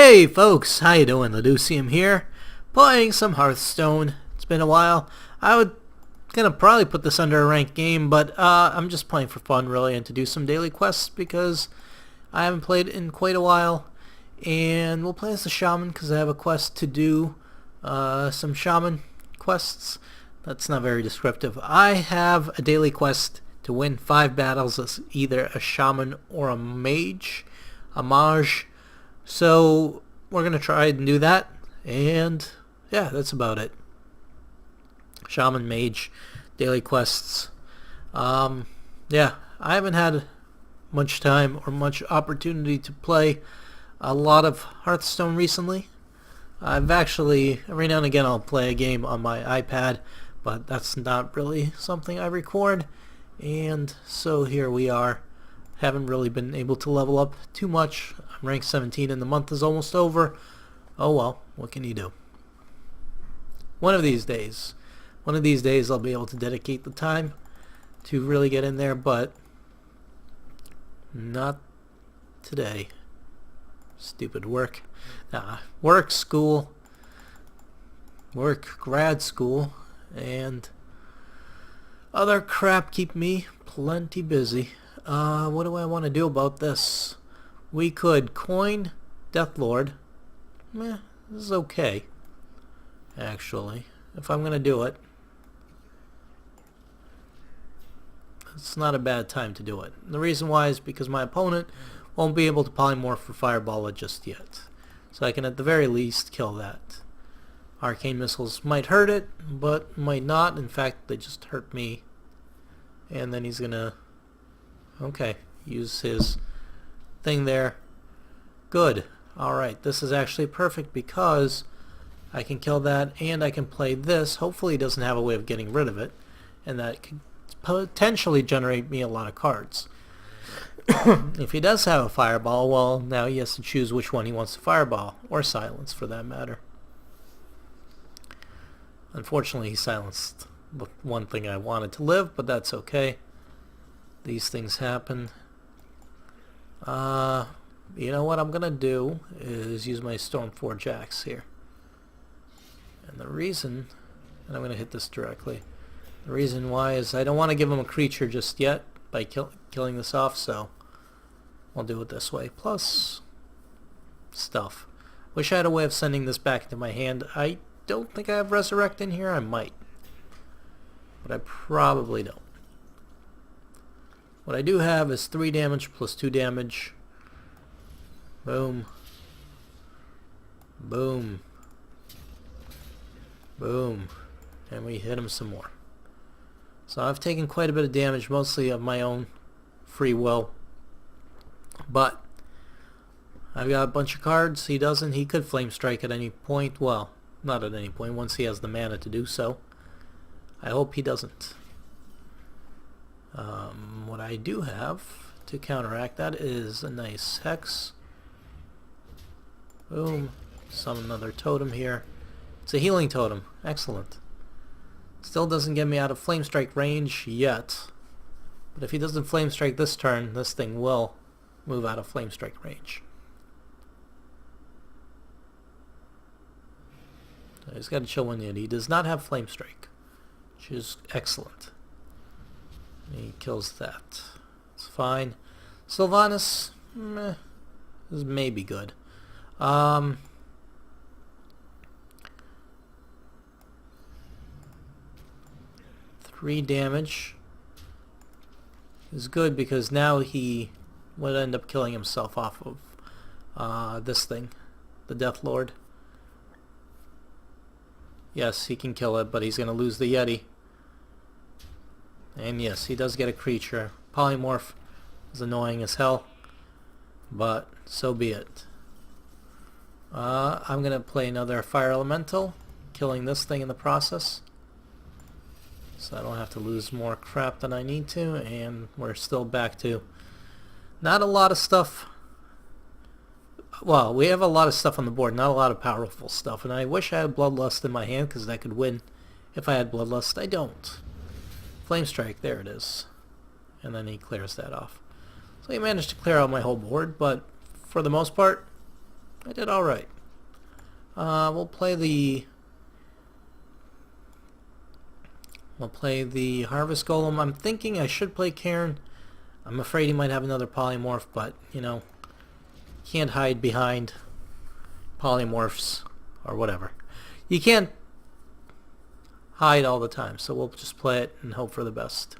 Hey folks, how you doing? Leducium here, playing some Hearthstone. It's been a while. I would gonna probably put this under a ranked game, but I'm just playing for fun really and to do some daily quests because I haven't played in quite a while. And we'll play as the Shaman because I have a quest to do, some Shaman quests. That's not very descriptive. I have a daily quest to win 5 battles as either a Shaman or a mage. So we're going to try and do that, and yeah, that's about it. Shaman, Mage, daily quests. Yeah, I haven't had much time or much opportunity to play a lot of Hearthstone recently. I've actually, every now and again I'll play a game on my iPad, but that's not really something I record, and so here we are. Haven't really been able to level up too much. I'm ranked 17 and the month is almost over. Oh well, what can you do? One of these days I'll be able to dedicate the time to really get in there, but not today. Stupid work. Work, school, grad school, and other crap keep me plenty busy. What do I want to do about this? We could coin Deathlord. This is okay, actually. If I'm going to do it, it's not a bad time to do it. And the reason why is because my opponent won't be able to polymorph for Fireball just yet. So I can at the very least kill that. Arcane Missiles might hurt it, but might not. In fact, they just hurt me. And then he's going to... Okay, use his thing there. Good. Alright, this is actually perfect because I can kill that and I can play this. Hopefully he doesn't have a way of getting rid of it, and that could potentially generate me a lot of cards. If he does have a Fireball, well, now he has to choose which one he wants to Fireball, or silence for that matter. Unfortunately, he silenced the one thing I wanted to live, but that's okay. These things happen. You know what I'm gonna do is use my Stormforge Axe here. And the reason, and I'm gonna hit this directly, the reason why is I don't want to give him a creature just yet by killing this off, so I'll do it this way. Plus stuff. Wish I had a way of sending this back into my hand. I don't think I have Resurrect in here. I might, but I probably don't. What I do have is 3 damage plus 2 damage. Boom. Boom. Boom. And we hit him some more. So I've taken quite a bit of damage, mostly of my own free will. But I've got a bunch of cards. He doesn't. He could Flame Strike at any point. Well, not at any point, once he has the mana to do so. I hope he doesn't. What I do have to counteract that is a nice Hex. Boom. Summon another totem here. It's a healing totem. Excellent. Still doesn't get me out of Flame Strike range yet. But if he doesn't Flame Strike this turn, this thing will move out of Flame Strike range. So he's got to chill one yet. He does not have Flame Strike, which is excellent. He kills that. It's fine. Sylvanas, is maybe good. 3 damage is good because now he would end up killing himself off of this thing, the Deathlord. Yes, he can kill it, but he's going to lose the Yeti. And yes, he does get a creature. Polymorph is annoying as hell, but so be it. I'm going to play another Fire Elemental, killing this thing in the process, so I don't have to lose more crap than I need to, and we're still back to not a lot of stuff. Well, we have a lot of stuff on the board, not a lot of powerful stuff, and I wish I had Bloodlust in my hand because I could win if I had Bloodlust. I don't. Flame Strike, there it is. And then he clears that off. So he managed to clear out my whole board, but for the most part, I did alright. We'll play the Harvest Golem. I'm thinking I should play Cairn. I'm afraid he might have another polymorph, but, you know, can't hide behind polymorphs or whatever. You can't hide all the time, so we'll just play it and hope for the best.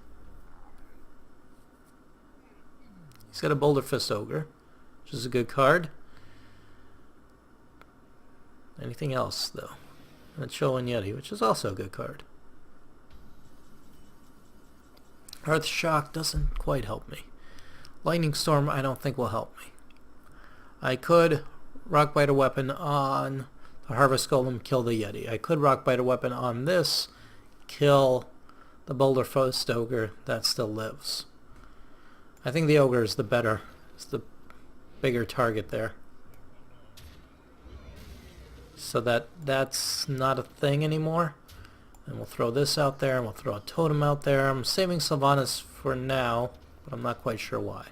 He's got a Boulder Fist Ogre, which is a good card. Anything else, though? And Shaman Yeti, which is also a good card. Earth Shock doesn't quite help me. Lightning Storm I don't think will help me. I could Rockbiter Weapon on the Harvest Golem, kill the Yeti. I could Rockbiter Weapon on this, kill the Boulder Fist Ogre, that still lives. I think the Ogre is the bigger target there. So that's not a thing anymore. And we'll throw this out there, and we'll throw a totem out there. I'm saving Sylvanas for now, but I'm not quite sure why.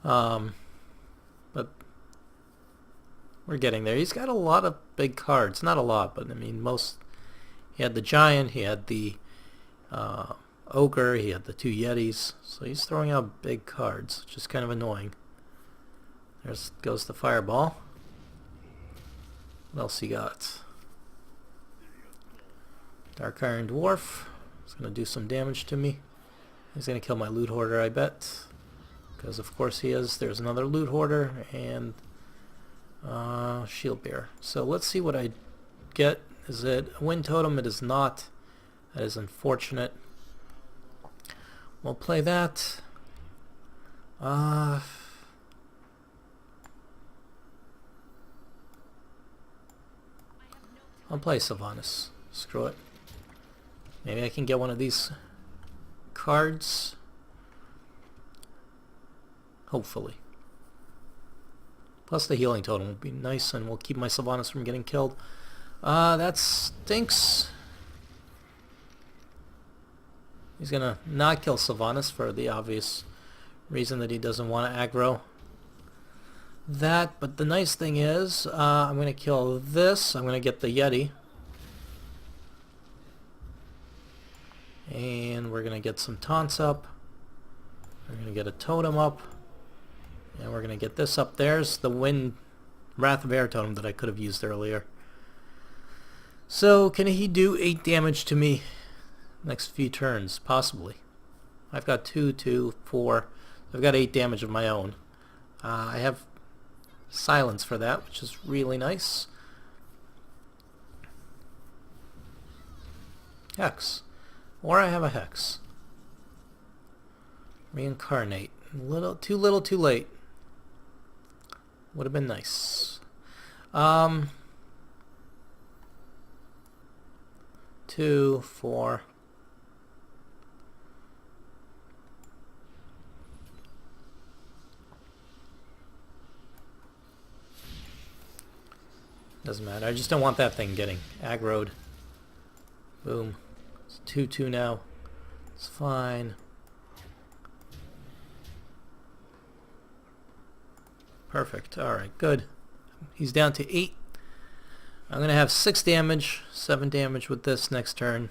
But we're getting there. He's got a lot of big cards. Not a lot, but I mean most. He had the Giant, he had the Ogre, he had the 2 Yetis. So he's throwing out big cards, which is kind of annoying. There goes the Fireball. What else he got? Dark Iron Dwarf. He's going to do some damage to me. He's going to kill my Loot Hoarder, I bet. Because of course he is. There's another Loot Hoarder and Shield Bearer. So let's see what I get. Is it a Wind Totem? It is not. That is unfortunate. We'll play that. I'll play Sylvanas. Screw it. Maybe I can get one of these cards. Hopefully. Plus the Healing Totem would be nice, and we'll keep my Sylvanas from getting killed. That stinks. He's gonna not kill Sylvanas for the obvious reason that he doesn't want to aggro that. But the nice thing is, I'm gonna kill this. I'm gonna get the Yeti. And we're going to get some taunts up. We're going to get a totem up. And we're going to get this up. There's the Wrath of Air totem that I could have used earlier. So can he do 8 damage to me next few turns? Possibly. I've got 2, 2, 4. I've got 8 damage of my own. I have silence for that, which is really nice. Hex. Or I have a Hex. Reincarnate. Too little, too late. Would have been nice. 2, 4. Doesn't matter. I just don't want that thing getting aggroed. Boom. It's 2-2 now. It's fine. Perfect. Alright, good. He's down to 8. I'm going to have 6 damage, 7 damage with this next turn.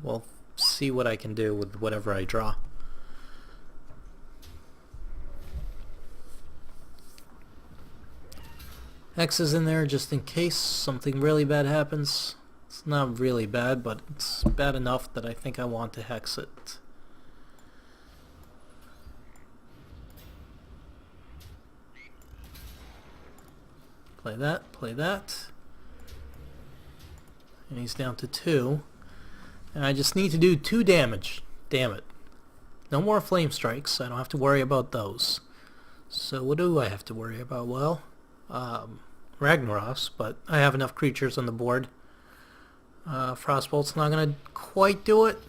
We'll see what I can do with whatever I draw. Hex is in there just in case something really bad happens. It's not really bad, but it's bad enough that I think I want to hex it. Play that, play that. And he's down to 2. And I just need to do 2 damage. Damn it. No more flame strikes. I don't have to worry about those. So what do I have to worry about? Well, Ragnaros, but I have enough creatures on the board. Frostbolt's not going to quite do it.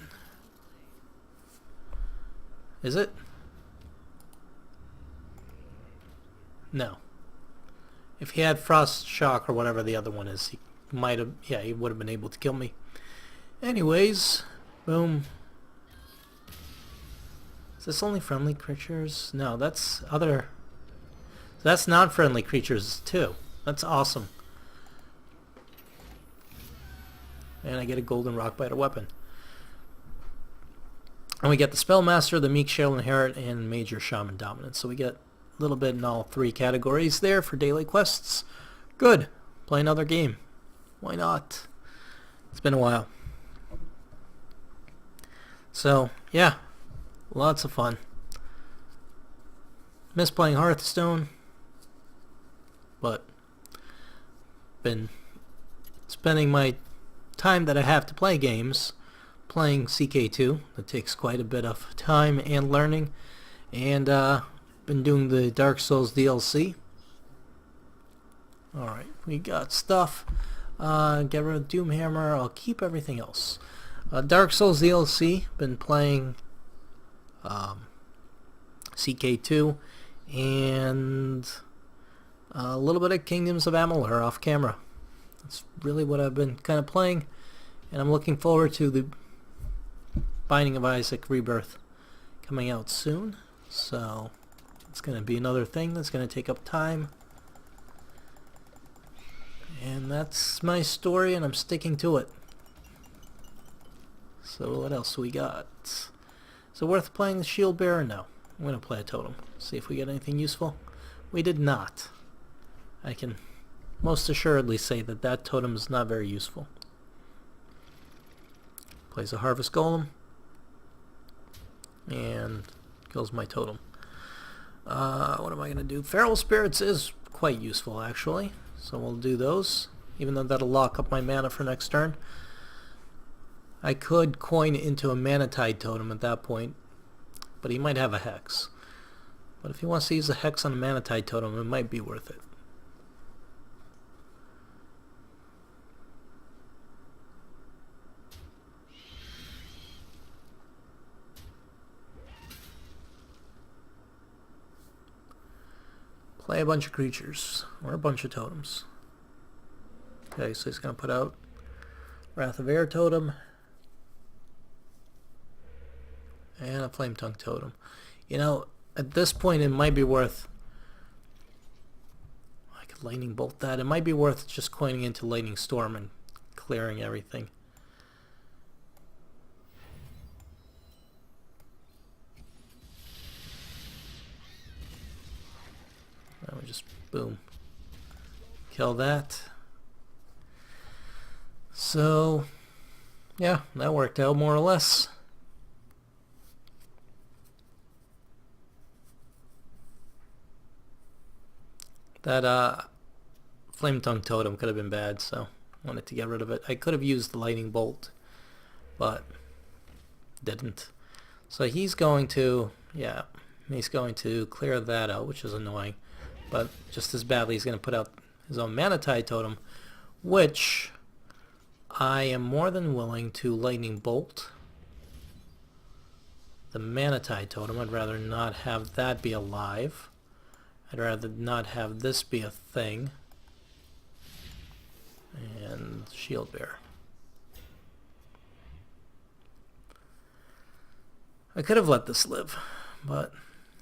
Is it? No. If he had Frost Shock or whatever the other one is, he might have, yeah, he would have been able to kill me. Anyways, boom. Is this only friendly creatures? No, that's other... That's non-friendly creatures too. That's awesome. And I get a golden rockbiter weapon. And we get the Spellmaster, the Meek Shale Inherit, and Major Shaman Dominance. So we get a little bit in all three categories there for daily quests. Good. Play another game. Why not? It's been a while. So, yeah. Lots of fun. Miss playing Hearthstone. But been spending my time that I have to play games playing CK2. That takes quite a bit of time and learning. And been doing the Dark Souls DLC. Alright, we got stuff. Get rid of Doomhammer. I'll keep everything else. Dark Souls DLC. Been playing CK2 and a little bit of Kingdoms of Amalur off camera. That's really what I've been kind of playing, and I'm looking forward to the Binding of Isaac Rebirth coming out soon. So it's going to be another thing that's going to take up time. And that's my story, and I'm sticking to it. So what else we got? So worth playing the Shield Bearer? No. I'm going to play a totem. See if we get anything useful. We did not. I can most assuredly say that that totem is not very useful. Plays a Harvest Golem. And kills my totem. What am I going to do? Feral Spirits is quite useful, actually. So we'll do those, even though that'll lock up my mana for next turn. I could coin into a Manatide totem at that point, but he might have a Hex. But if he wants to use a Hex on a Manatide totem, it might be worth it. Play a bunch of creatures, or a bunch of totems. Okay, so he's going to put out Wrath of Air totem, and a Flame Tongue totem. You know, at this point it might be worth... I could Lightning Bolt that. It might be worth just coining into Lightning Storm and clearing everything. I would just, boom, kill that. So, yeah, that worked out more or less. That Flame Tongue totem could have been bad, so I wanted to get rid of it. I could have used the Lightning Bolt, but didn't. So he's going to, yeah, he's going to clear that out, which is annoying. But just as badly, he's going to put out his own Manatide totem, which I am more than willing to Lightning Bolt. The Manatide totem, I'd rather not have that be alive. I'd rather not have this be a thing. And Shield Bearer. I could have let this live, but...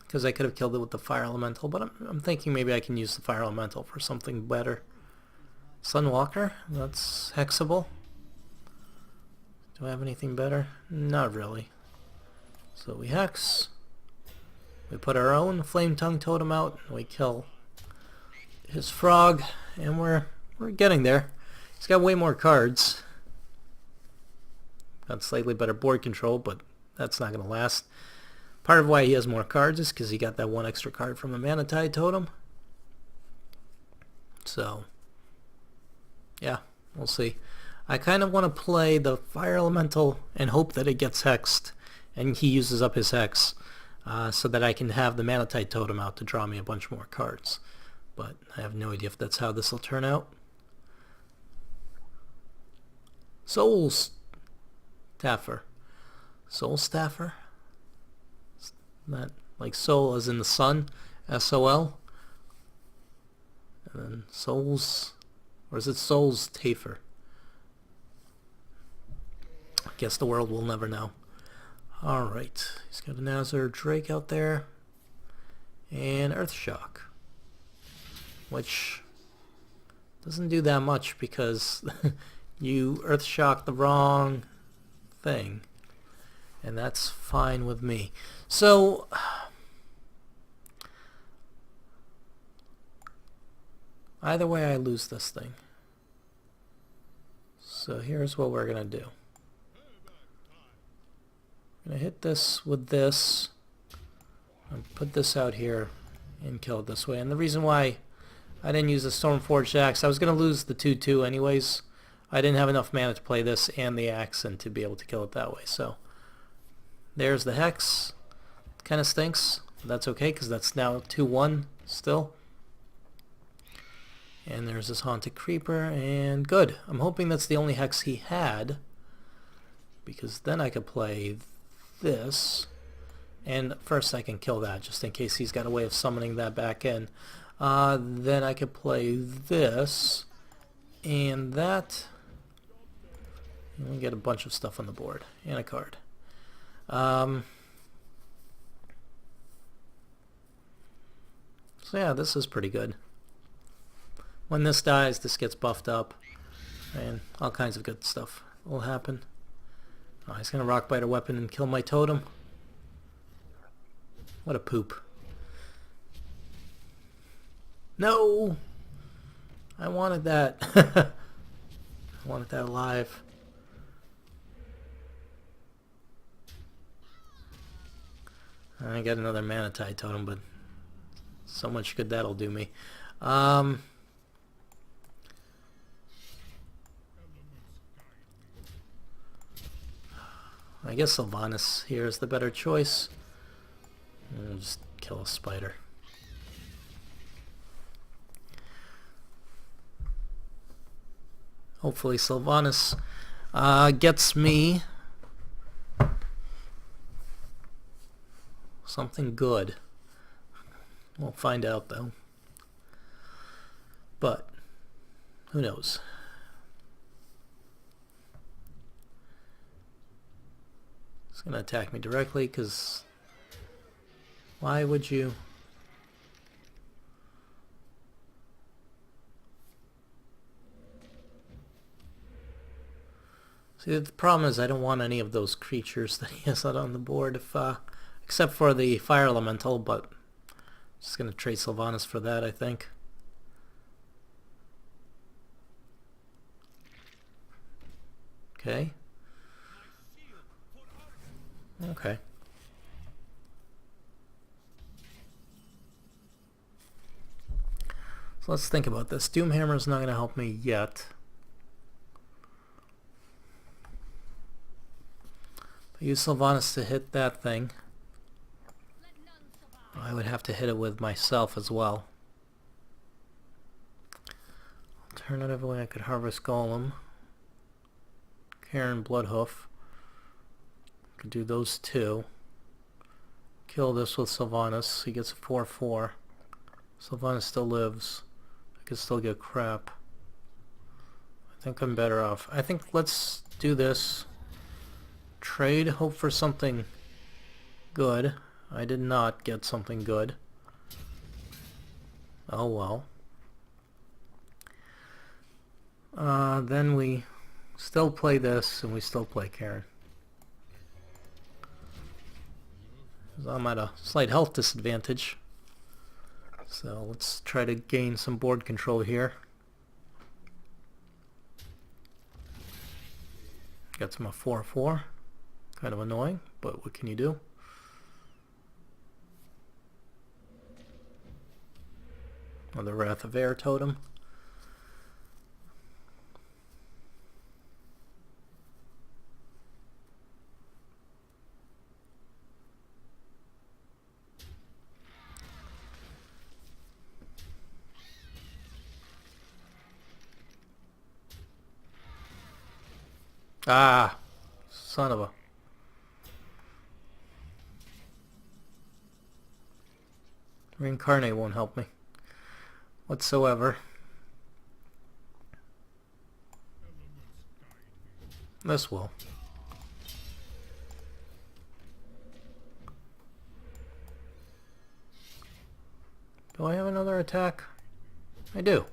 because I could have killed it with the Fire Elemental, but I'm thinking maybe I can use the Fire Elemental for something better. Sunwalker, that's hexable. Do I have anything better? Not really. So we hex. We put our own Flame Tongue totem out, and we kill his frog, and we're getting there. He's got way more cards. Got slightly better board control, but that's not going to last. Part of why he has more cards is because he got that one extra card from the Manatide totem. So, yeah, we'll see. I kind of want to play the Fire Elemental and hope that it gets hexed and he uses up his hex so that I can have the Manatide totem out to draw me a bunch more cards. But I have no idea if that's how this will turn out. Soul Staffer. Soul Staffer? That, like soul as in the sun, S-O-L, and then souls, or is it souls Tafer? I guess the world will never know. Alright, he's got a Nazar Drake out there, and Earthshock, which Doesn't do that much because you earth shock the wrong thing. And that's fine with me. So either way I lose this thing. So here's what we're going to do. I'm going to hit this with this. And put this out here and kill it this way. And the reason why I didn't use the Stormforged Axe, I was going to lose the 2-2 anyways. I didn't have enough mana to play this and the axe and to be able to kill it that way. So there's the Hex. Kind of stinks. But that's okay because that's now 2-1 still. And there's this Haunted Creeper, and good. I'm hoping that's the only Hex he had, because then I could play this, and first I can kill that, just in case he's got a way of summoning that back in. Then I could play this, and that, and we get a bunch of stuff on the board, and a card. So yeah, this is pretty good. When this dies, this gets buffed up, and all kinds of good stuff will happen. Oh, he's going to Rockbite a weapon and kill my totem. What a poop. No! I wanted that. I wanted that alive. I got another Manatide totem, but so much good that'll do me. I guess Sylvanas here is the better choice. I'll just kill a spider. Hopefully Sylvanas gets me something good. We'll find out though. But who knows? It's going to attack me directly because why would you? See, the problem is I don't want any of those creatures that he has out on the board, if except for the Fire Elemental, but I'm just going to trade Sylvanas for that, I think. Okay. Okay. So let's think about this. Doomhammer is not going to help me yet. I use Sylvanas to hit that thing. I would have to hit it with myself as well. Alternatively, I could Harvest Golem. Karen Bloodhoof. Could do those two. Kill this with Sylvanas. He gets a 4/4. Sylvanas still lives. I could still get crap. I think I'm better off. I think let's do this. Trade, hope for something good. I did not get something good. Oh well. Then we still play this and we still play Karen. I'm at a slight health disadvantage. So let's try to gain some board control here. Got some 4/4. Kind of annoying, but what can you do? Another Wrath of Air totem. Ah, son of a... Reincarnate won't help me whatsoever. This will. Do I have another attack? I do.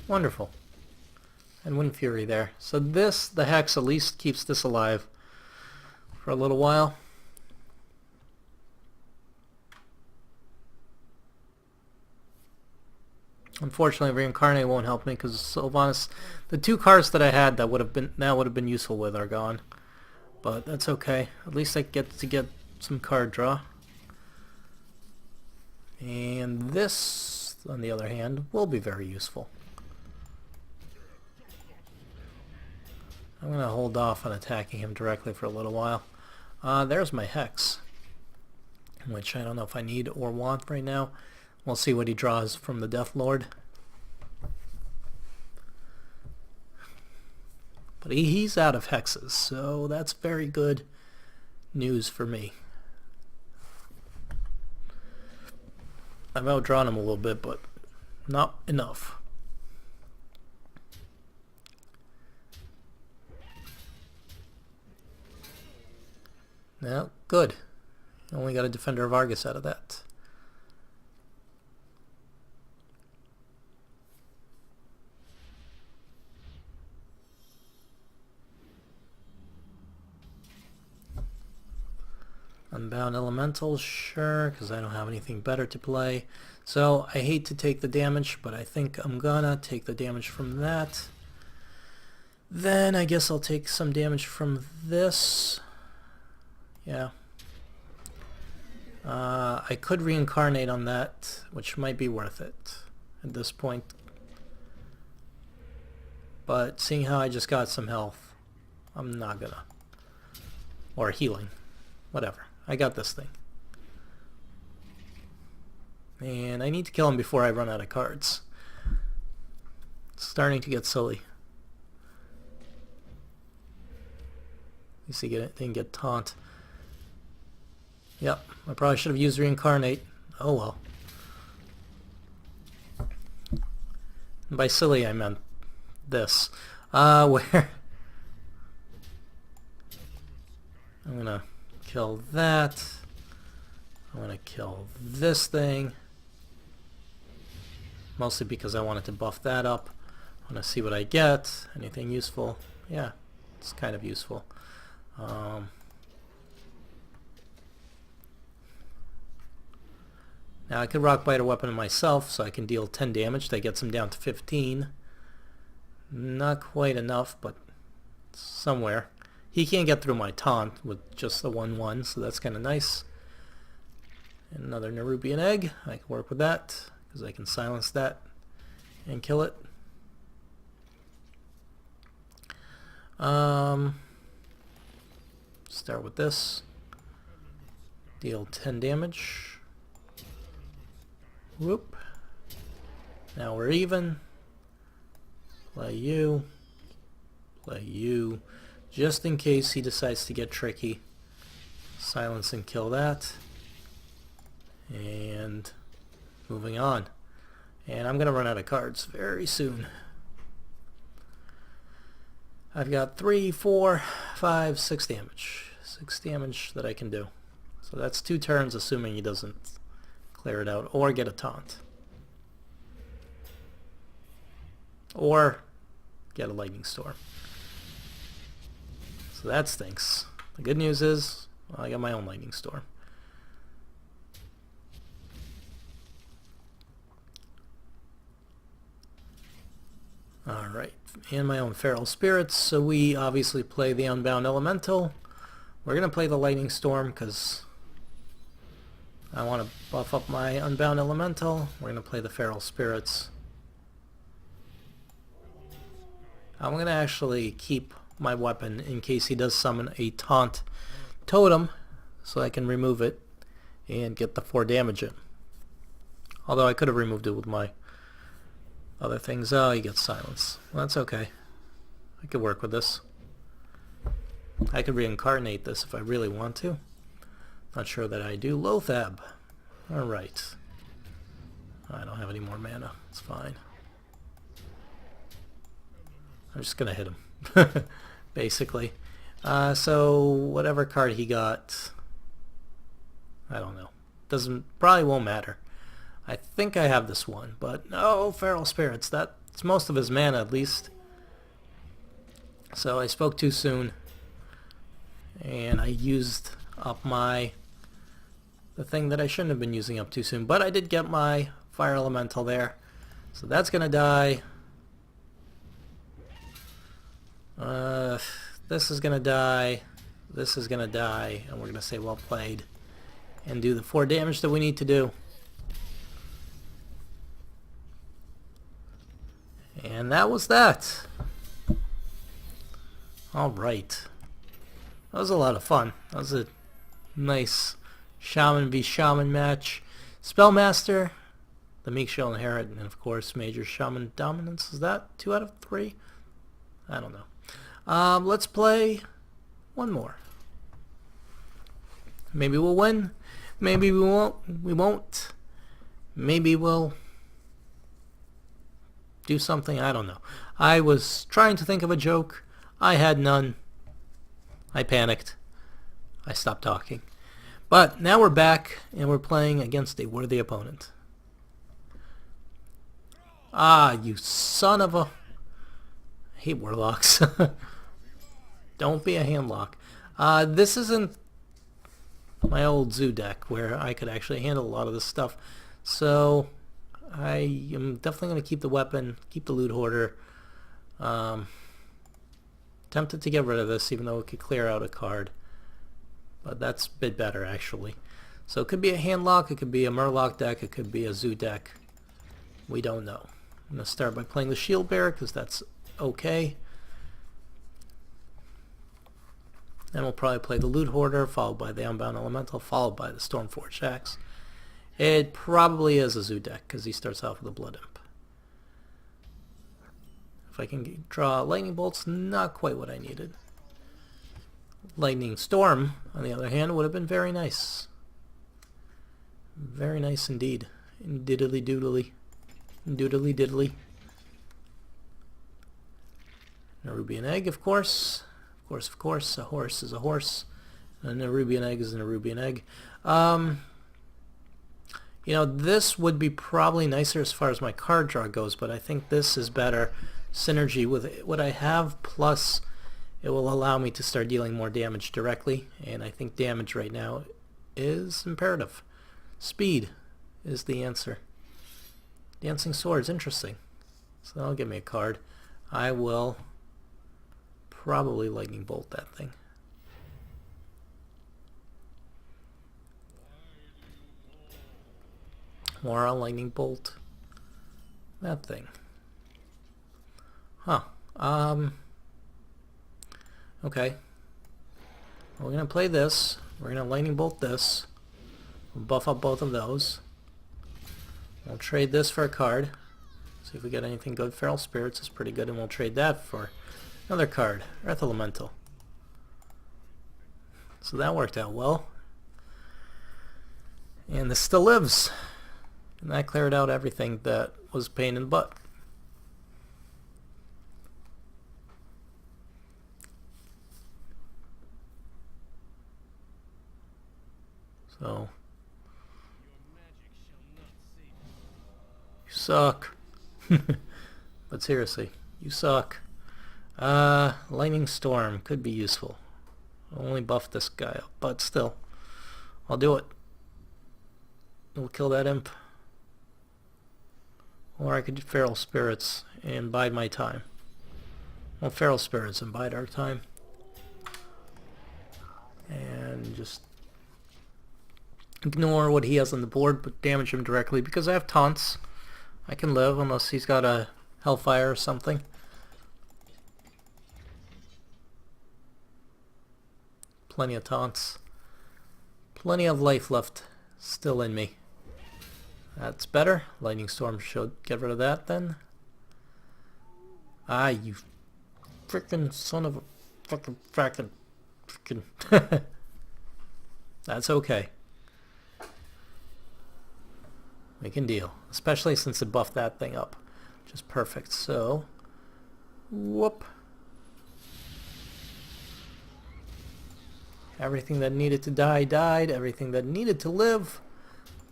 Wonderful. And Wind Fury there. So this, the Hex, at least keeps this alive for a little while. Unfortunately, Reincarnate won't help me because Sylvanas, the two cards that I had that would have been useful with are gone. But that's okay. At least I get some card draw. And this, on the other hand, will be very useful. I'm going to hold off on attacking him directly for a little while. There's my Hex, which I don't know if I need or want right now. We'll see what he draws from the Death Lord. But he's out of hexes, so that's very good news for me. I've outdrawn him a little bit, but not enough. Now, good. Only got a Defender of Argus out of that. Unbound Elementals, sure, because I don't have anything better to play. So I hate to take the damage, but I think I'm gonna take the damage from that. Then I guess I'll take some damage from this. Yeah. I could reincarnate on that, which might be worth it at this point. But seeing how I just got some health, I'm not gonna. Or healing. Whatever. I got this thing. And I need to kill him before I run out of cards. It's starting to get silly. You see, didn't get taunt. Yep, I probably should have used Reincarnate. Oh well. And by silly I meant this. Where I'm gonna kill that. I'm gonna kill this thing. Mostly because I wanted to buff that up. I want to see what I get. Anything useful? Yeah, it's kind of useful. Now I could Rock Biter Weapon myself, so I can deal 10 damage. That gets him down to 15. Not quite enough, but somewhere. He can't get through my taunt with just the 1/1, so that's kind of nice. And another Nerubian Egg. I can work with that, because I can silence that and kill it. Start with this. Deal 10 damage. Whoop. Now we're even. Play you. Play you. Just in case he decides to get tricky. Silence and kill that. And moving on. And I'm going to run out of cards very soon. I've got 3, 4, 5, 6 damage. 6 damage that I can do. So that's 2 turns, assuming he doesn't clear it out or get a taunt. Or get a Lightning Storm. So that stinks. The good news is, well, I got my own Lightning Storm. Alright, and my own Feral Spirits, so we obviously play the Unbound Elemental. We're going to play the Lightning Storm because I want to buff up my Unbound Elemental. We're going to play the Feral Spirits. I'm going to actually keep my weapon in case he does summon a Taunt Totem, so I can remove it and get the 4 damage in. Although I could have removed it with my other things. Oh, he gets silence. Well, that's okay. I could work with this. I could reincarnate this if I really want to. Not sure that I do. Lothab. Alright. I don't have any more mana. It's fine. I'm just gonna hit him. Basically. So whatever card he got, I don't know. Probably won't matter. I think I have this one, but no, Feral Spirits. That It's most of his mana, at least. So I spoke too soon. And I used up the thing that I shouldn't have been using up too soon. But I did get my Fire Elemental there. So that's going to die. This is going to die. This is going to die. And we're going to say well played. And do the 4 damage that we need to do. And that was that. Alright. That was a lot of fun. That was a nice Shaman v Shaman match. Spellmaster, the Meek shall inherit, and of course Major Shaman Dominance. Is that 2 out of 3? I don't know. Let's play one more. Maybe we'll win. Maybe we won't. Maybe we'll do something. I don't know. I was trying to think of a joke. I had none. I panicked. I stopped talking. But now we're back and we're playing against a worthy opponent. Ah, you son of a... I hate warlocks. Don't be a handlock. This isn't my old zoo deck where I could actually handle a lot of this stuff. So I am definitely going to keep the weapon, keep the loot hoarder. Tempted to get rid of this even though it could clear out a card. But that's a bit better actually. So it could be a handlock, it could be a murloc deck, it could be a zoo deck. We don't know. I'm going to start by playing the shield bearer because that's okay. Then we'll probably play the loot hoarder, followed by the unbound elemental, followed by the Stormforged Axe. It probably is a zoo deck because he starts off with a blood imp. If I can draw lightning bolts, not quite what I needed. Lightning storm, on the other hand, would have been very nice. Very nice indeed. Diddly doodly. Doodly diddly. A Nerubian egg, of course. Of course. A horse is a horse. And a Nerubian egg is a Nerubian egg. You know, this would be probably nicer as far as my card draw goes, but I think this is better synergy with what I have, plus it will allow me to start dealing more damage directly, and I think damage right now is imperative. Speed is the answer. Dancing Swords, interesting. So that'll give me a card. I will probably lightning bolt that thing. More lightning bolt that thing. Huh. Okay. We're gonna play this. We're gonna lightning bolt this. We'll buff up both of those. We'll trade this for a card. See if we get anything good. Feral Spirits is pretty good, and we'll trade that for another card. Earth Elemental. So that worked out well. And this still lives. And that cleared out everything that was a pain in the butt. So, you suck. But seriously, you suck. Lightning Storm could be useful. I'll only buff this guy up, but still, I'll do it. We'll kill that imp. Or I could do Feral Spirits and bide my time. Well, Feral Spirits and bide our time. And just ignore what he has on the board, but damage him directly because I have taunts. I can live unless he's got a Hellfire or something. Plenty of taunts. Plenty of life left still in me. That's better. Lightning Storm should get rid of that then. Ah, you frickin' son of a frickin'. That's okay. We can deal. Especially since it buffed that thing up. Just perfect. So, whoop. Everything that needed to die died. Everything that needed to live,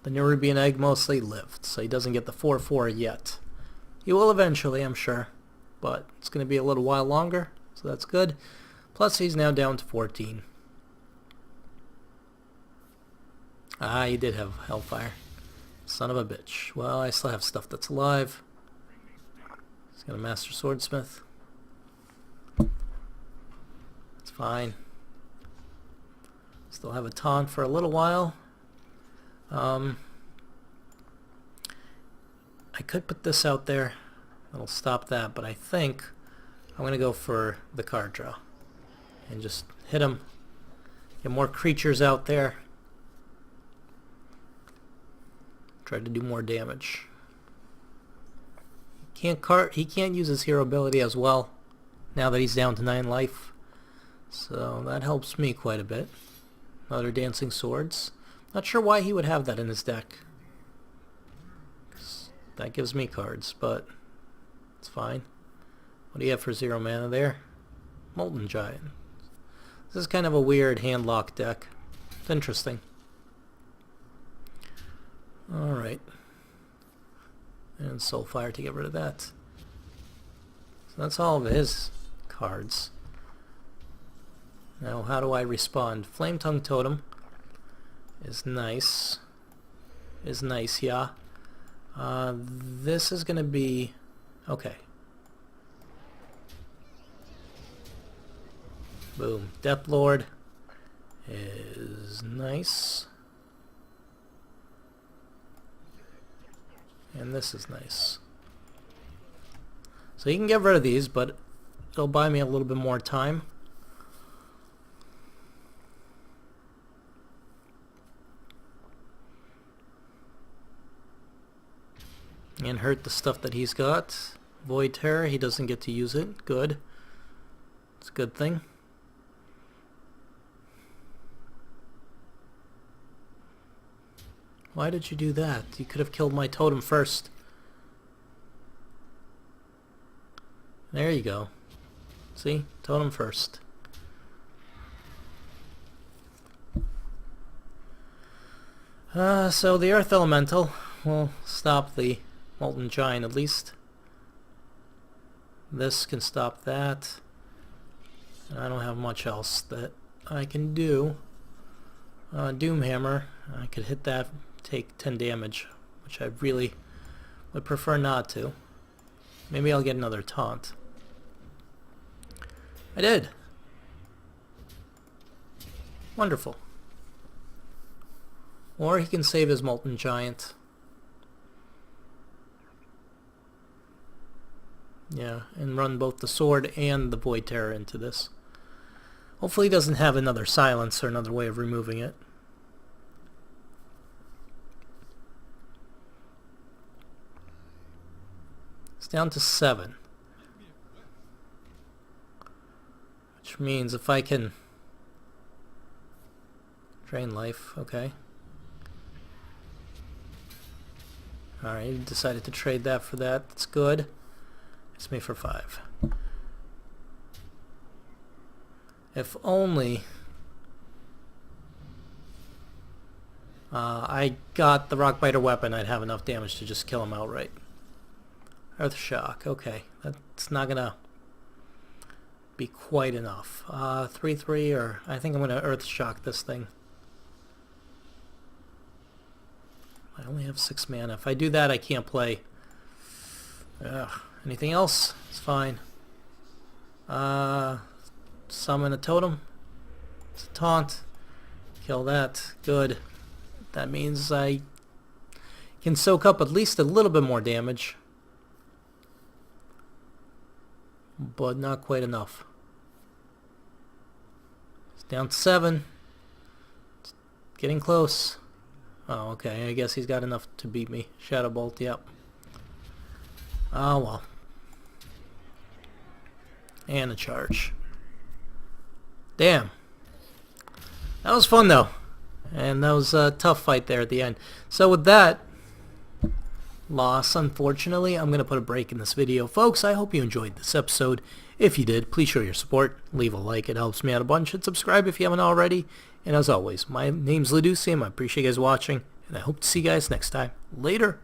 the Nerubian egg mostly lived. So he doesn't get the 4/4 yet. He will eventually, I'm sure. But it's going to be a little while longer, so that's good. Plus, he's now down to 14. Ah, he did have Hellfire. Son of a bitch. Well, I still have stuff that's alive. He's got a Master Swordsmith. It's fine. Still have a taunt for a little while. I could put this out there. That'll stop that, but I think I'm going to go for the card draw. And just hit him. Get more creatures out there. Try to do more damage. He can't use his hero ability as well now that he's down to 9 life. So that helps me quite a bit. Another Dancing Swords. Not sure why he would have that in his deck. That gives me cards, but it's fine. What do you have for 0 mana there? Molten Giant. This is kind of a weird hand-locked deck. It's interesting. Alright. And Soulfire to get rid of that. So that's all of his cards. Now how do I respond? Flame Tongue Totem is nice. Yeah. This is going to be... okay. Boom. Death Lord is nice. And this is nice. So you can get rid of these, but it'll buy me a little bit more time. And hurt the stuff that he's got. Void Terror, he doesn't get to use it. Good. It's a good thing. Why did you do that? You could have killed my totem first. There you go. See? Totem first. So the Earth Elemental will stop the Molten Giant at least. This can stop that. I don't have much else that I can do. Doomhammer, I could hit that, take 10 damage, which I really would prefer not to. Maybe I'll get another taunt. I did. Wonderful. Or he can save his Molten Giant. Yeah, and run both the sword and the Void Terror into this. Hopefully he doesn't have another silence or another way of removing it. It's down to 7. Which means if I can drain life, okay. Alright, you decided to trade that for that. That's good. It's me for 5. If only I got the Rockbiter weapon, I'd have enough damage to just kill him outright. Earth Shock, okay. That's not gonna be quite enough. 3/3, or I think I'm gonna Earth Shock this thing. I only have 6 mana. If I do that, I can't play. Ugh. Anything else? It's fine. Summon a totem. It's a taunt. Kill that. Good. That means I can soak up at least a little bit more damage. But not quite enough. It's down to 7. It's getting close. Oh, okay. I guess he's got enough to beat me. Shadow Bolt, yep. Oh, well. And a charge. Damn. That was fun, though. And that was a tough fight there at the end. So with that loss, unfortunately, I'm going to put a break in this video. Folks, I hope you enjoyed this episode. If you did, please show your support. Leave a like. It helps me out a bunch. And subscribe if you haven't already. And as always, my name's Leducium. I appreciate you guys watching. And I hope to see you guys next time. Later.